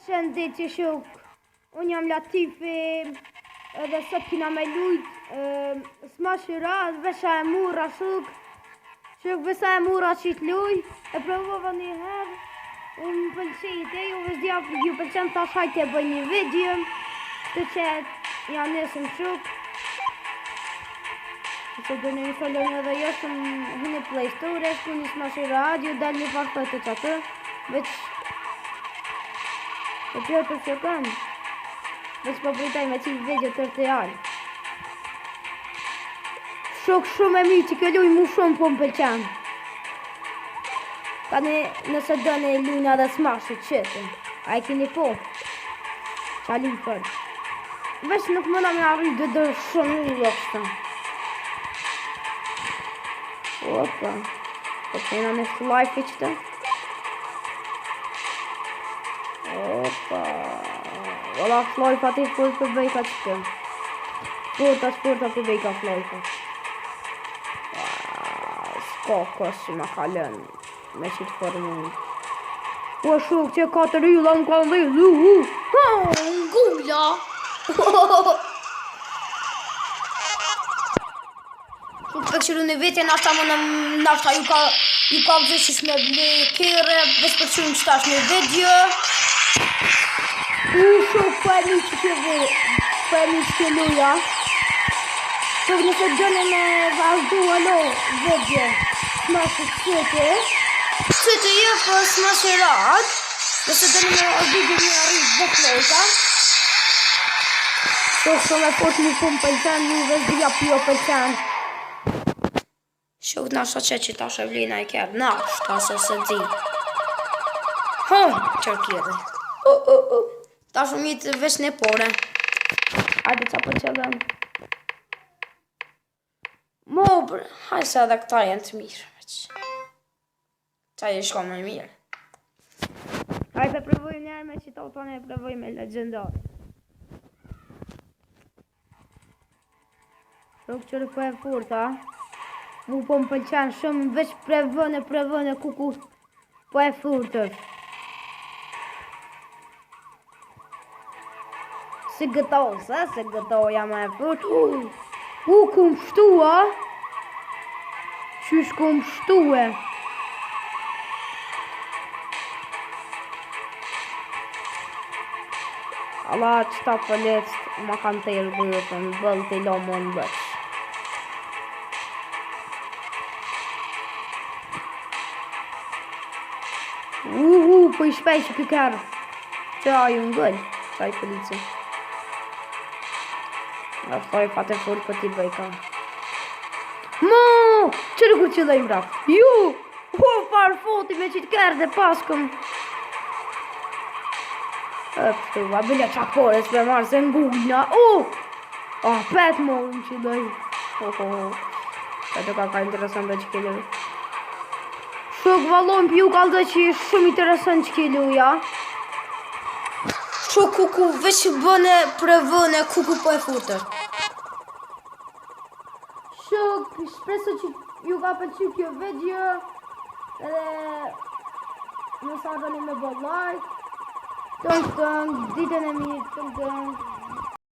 Shëndetje shok, unë jam Latifi edhe sot kina me lujt Smash Rad, vesha e mura shok, vesha e mura që t'luj, e provova një herë, unë më pëlqejt e ju vëzdia ju pëlqen të ashajt e bëj një video, të që janë nesëm shok, që do në installon edhe jeshtë në Play Store, e shku një Smash Rad, ju del një farë të qatë, veç e pjo të që kanë, veç po pritaj me qitë video të realë. Shok shumë e mi që kjo luj mu shumë po më pëlqen. Ka nëse do në lujnë edhe Smashit qëtë, a e kini po, qa luj për. Veç nuk mëna me arri dhe shumë një lopështë. Opa, po kena në life i qëtë. Opa, valla floj pa ti full për bejka qëtë. Spurta për bejka floj pa. S'ka kësë ma kalën me qitë formë. Po shuk që ka të rilla më ka në dhe. Gula! Shuk për këshiru në vete, nashta ju ka vëzëshis me blekere, vës për këshiru në qëtash në video. Shuk po e mi që ke luja. Shuk nëse gjënë me vazhdu alo video Smash qëtë. Qëtë jo për Smash Rad, nëse gjënë me video një arrit dhe flojta. Shuk shumë e pot një pun pëlqen, një vëzdia pjo pëlqen. Shuk nashta që ta shëvlina i kjerë, nashta se di. Qërkjede. Ta shumit vesh në pore. Hajde qa për qëllëm. Mobrë, hajde se edhe këta jenë të mirë. Qa i shko më mirë. Hajde provojmë njerë me qita u tonë e provojmë me legendar. Shok qërë po e furta. Mu po më pëlqen shumë veç prevëne kuku po e furtër. Se gëto jam e furt. Ku më shtua? Qysh ku më shtue? Allah qëta pëlec ma kanë të irgujët në bëllë të lomo në bëq. Po i shpej që këkërë. Që aju në gëllë, që aju polici. Nga thoj fate furt për ti bëjka. Qërë kur që dhejmë rap? Ju! Farë foti me qitë kërë dhe paskëm. Pështu, a bëllja qapore s'pe marë se ngujna. Petë morën që dhejmë. Petë ka interesant dhe që ke lëve. Shok valon pju kalë dhe që është shumë interesant që ke luja. Shok kuku veç bëne prevëne kuku po e furtër. Shok, shpreso që ju ka pëlqy kjo video. Edhe nësa doni me bë like. Tëng, ditën e mirë, tëng.